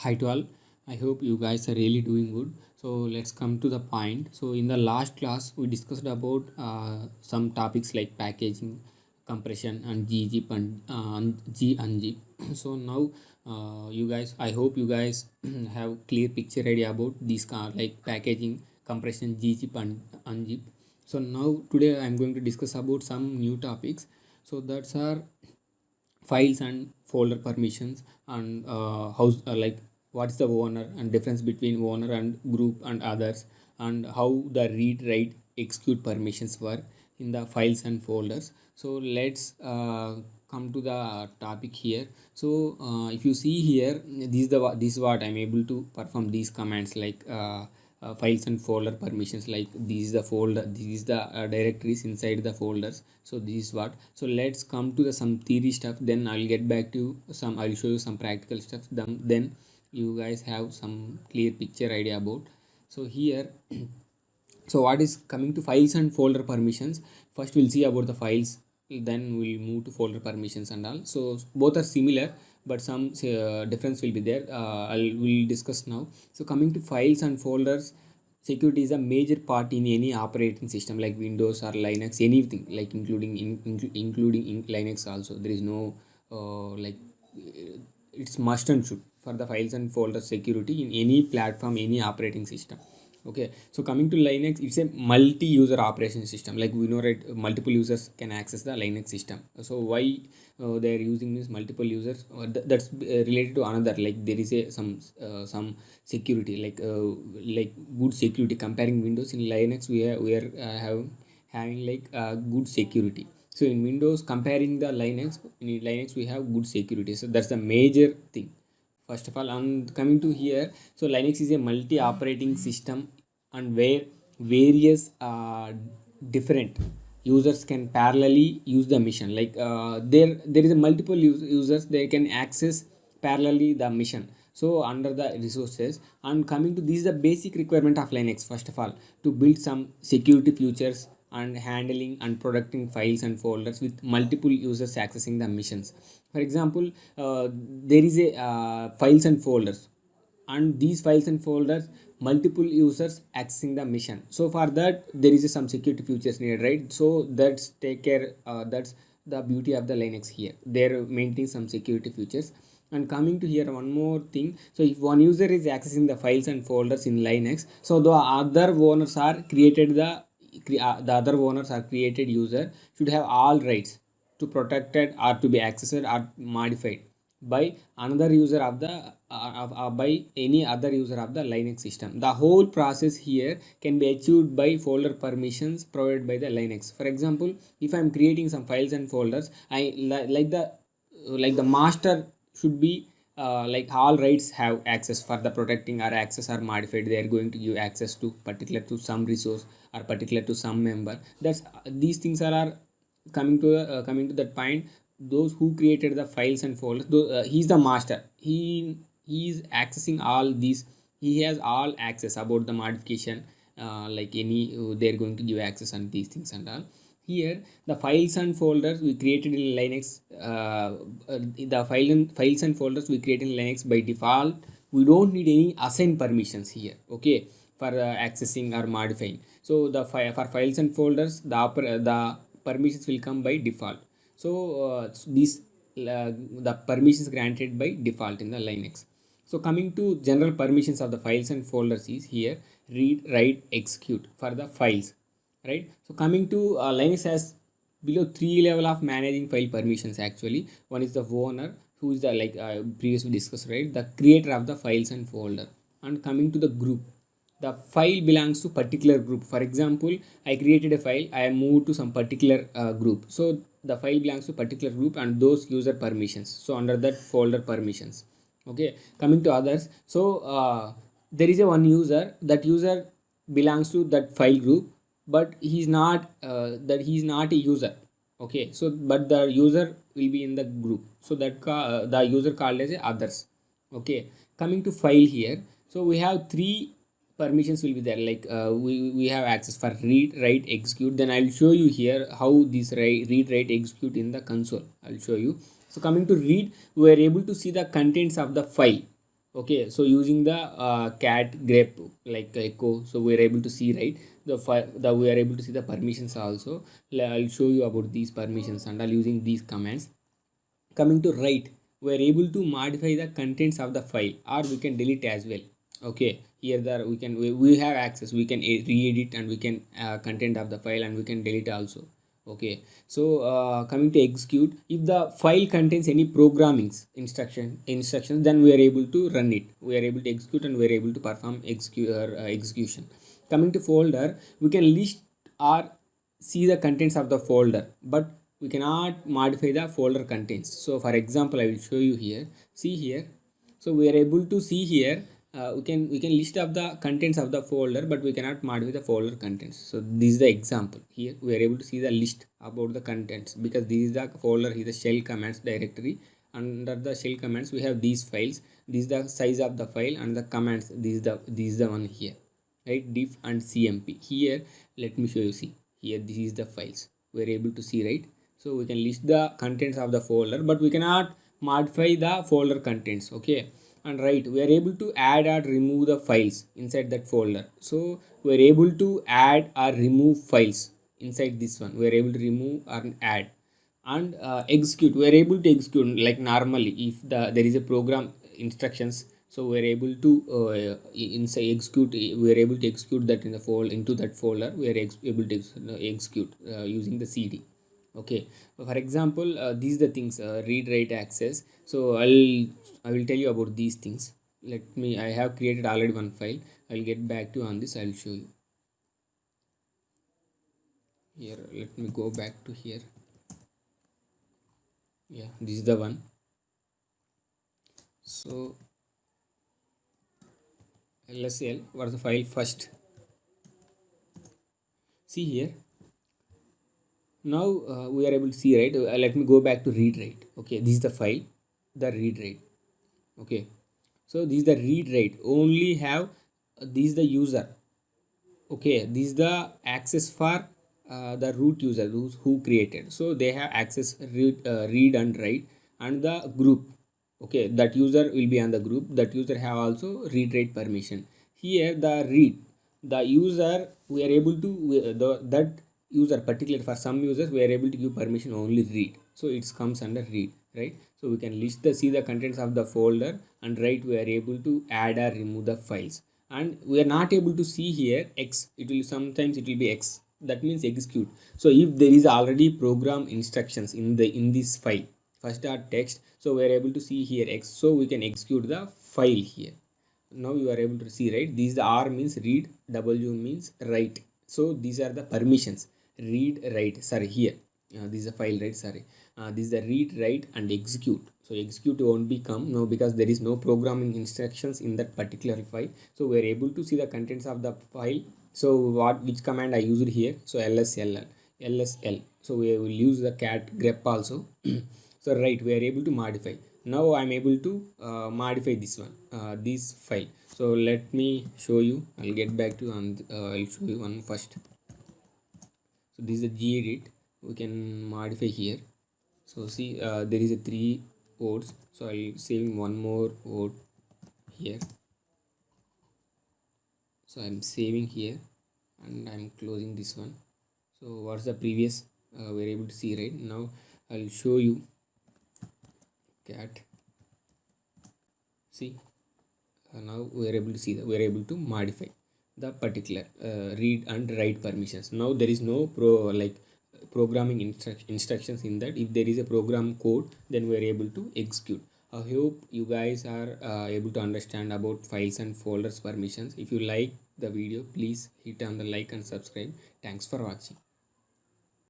Hi to all. I hope you guys are really doing good. So let's come to the point. So in the last class, we discussed about some topics like packaging, compression, and GG and G and G. So now, you guys, I hope you guys have clear picture idea about these like packaging, compression, GG and G. So now today I'm going to discuss about some new topics. So that's our files and folder permissions and like what's the owner and difference between owner and group and others, and how the read write execute permissions work in the files and folders. So let's come to the topic here. So if you see here, this is what I'm able to perform these commands like files and folder permissions. Like this is the folder, this is the directories inside the folders. So this is what. So let's come to the some theory stuff, then I'll get back to some, I'll show you some practical stuff, then you guys have some clear picture idea about. So here, so what is coming to files and folder permissions, first we'll see about the files, then we'll move to folder permissions and all. So both are similar, but some difference will be there. We'll discuss now. So coming to files and folders, security is a major part in any operating system like Windows or Linux, anything, like including in Linux also. There is no like it's must and should for the files and folder security in any platform, any operating system. Okay, so coming to Linux, it's a multi-user operation system. Like we know, right, multiple users can access the Linux system. So why they are using this multiple users? That's related to another. Like there is a some security, like good security. Comparing Windows, in Linux, we are having like good security. So in Windows, comparing the Linux, in Linux we have good security. So that's the major thing. First of all, and coming to here, so Linux is a multi-operating system, and where various different users can parallelly use the mission. Like there is a multiple users, they can access parallelly the mission. So under the resources, and coming to this is the basic requirement of Linux. First of all, to build some security features and handling and protecting files and folders with multiple users accessing the missions. For example, there is a files and folders, and these files and folders, multiple users accessing the mission. So for that, there is some security features needed, right? So that's take care, that's the beauty of the Linux here. They're maintaining some security features. And coming to here, one more thing. So if one user is accessing the files and folders in Linux, so the other owners are created the other owners are created user should have all rights to protected or to be accessed or modified by another user of the by any other user of the Linux system. The whole process here can be achieved by folder permissions provided by the Linux. For example, if I'm creating some files and folders, like the master should be like all rights have access for the protecting or access are modified. They are going to give access to particular to some resource or particular to some member. That's these things are coming to that point. Those who created the files and folders, he's the master. He is accessing all these. He has all access about the modification. Like any, they're going to give access on these things and all. Here, the files and folders we created in Linux, files and folders we create in Linux by default. We don't need any assign permissions here. Okay, for accessing or modifying. So for files and folders, the permissions will come by default. So these the permissions granted by default in the Linux. So coming to general permissions of the files and folders is here: read, write, execute for the files, right? So coming to Linux has below three level of managing file permissions. Actually, one is the owner, who is the, like previously discussed, right, the creator of the files and folder. And coming to the group, the file belongs to particular group. For example, I created a file, I moved to some particular group, so the file belongs to particular group and those user permissions. So under that folder permissions. Okay, coming to others, so there is a one user, that user belongs to that file group, but he's not a user. Okay, so but the user will be in the group, so that the user called as a others. Okay, coming to file here, so we have three permissions will be there. Like we have access for read, write, execute. Then I'll show you here how this read, write, execute in the console. I'll show you. So coming to read, we are able to see the contents of the file. Okay, so using the cat grep like echo, so we are able to see, right, the we are able to see the permissions also. I'll show you about these permissions and I'll using these commands. Coming to write, we are able to modify the contents of the file or we can delete as well. Okay, here the we have access, we can re-edit and we can content of the file and we can delete also. Okay, so coming to execute, if the file contains any programmings instructions, then we are able to run it, we are able to execute and we are able to perform execution. Coming to folder, we can list or see the contents of the folder, but we cannot modify the folder contents. So for example, I will show you here. See here, so we are able to see here, we can list up the contents of the folder, but we cannot modify the folder contents. So this is the example. Here we are able to see the list about the contents because this is the folder, is the shell commands directory. Under the shell commands we have these files, this is the size of the file, and the commands, this is the one here, right, diff and cmp. Here let me show you. See here, this is the files we are able to see, right. So we can list the contents of the folder, but we cannot modify the folder contents. Okay, and right, we are able to add or remove the files inside that folder. So we are able to add or remove files inside this one. We are able to remove or add and execute. We are able to execute like normally if there is a program instructions, so we are able to inside execute, we are able to execute that in the folder, into that folder we are able to execute using the cd. Okay, for example, these are the things, read write access. So I will tell you about these things. Let me, I have created already one file. I'll get back to you on this. I'll show you here. Let me go back to here. Yeah, this is the one. So lsl, what's the file first? See here, now we are able to see, right. Let me go back to read write. Okay, this is the file, the read write. Okay, so this is the read write, only have this is the user. Okay, this is the access for the root user, those who created, so they have access read and write, and the group. Okay, that user will be on the group, that user have also read write permission. Here the read, the user we are able to that user particular, for some users we are able to give permission only read, so it comes under read, right. So we can list the, see the contents of the folder, and write, we are able to add or remove the files. And we are not able to see here x, it will sometimes it will be x, that means execute. So if there is already program instructions in this file first dot text, so we are able to see here x, so we can execute the file here. Now you are able to see, right, these, the r means read, w means write. So these are the permissions, read write, sorry here, this is a file, right, sorry, this is the read write and execute. So execute won't become now because there is no programming instructions in that particular file. So we are able to see the contents of the file. So which command I used here, so lsl, so we will use the cat grep also. So right, we are able to modify. Now I'm able to modify this one, this file. So let me show you, I'll get back to, and I'll show you one first. So this is a gedit, we can modify here. So see, there is a 3 ports, so I'll saving one more port here. So I'm saving here and I'm closing this one. So what's the previous, we're able to see, right. Now I'll show you cat. See, now we are able to see that we are able to modify the particular read and write permissions. Now there is no programming instructions in that. If there is a program code, then we are able to execute. I hope you guys are able to understand about files and folders permissions. If you like the video, please hit on the like and subscribe. Thanks for watching.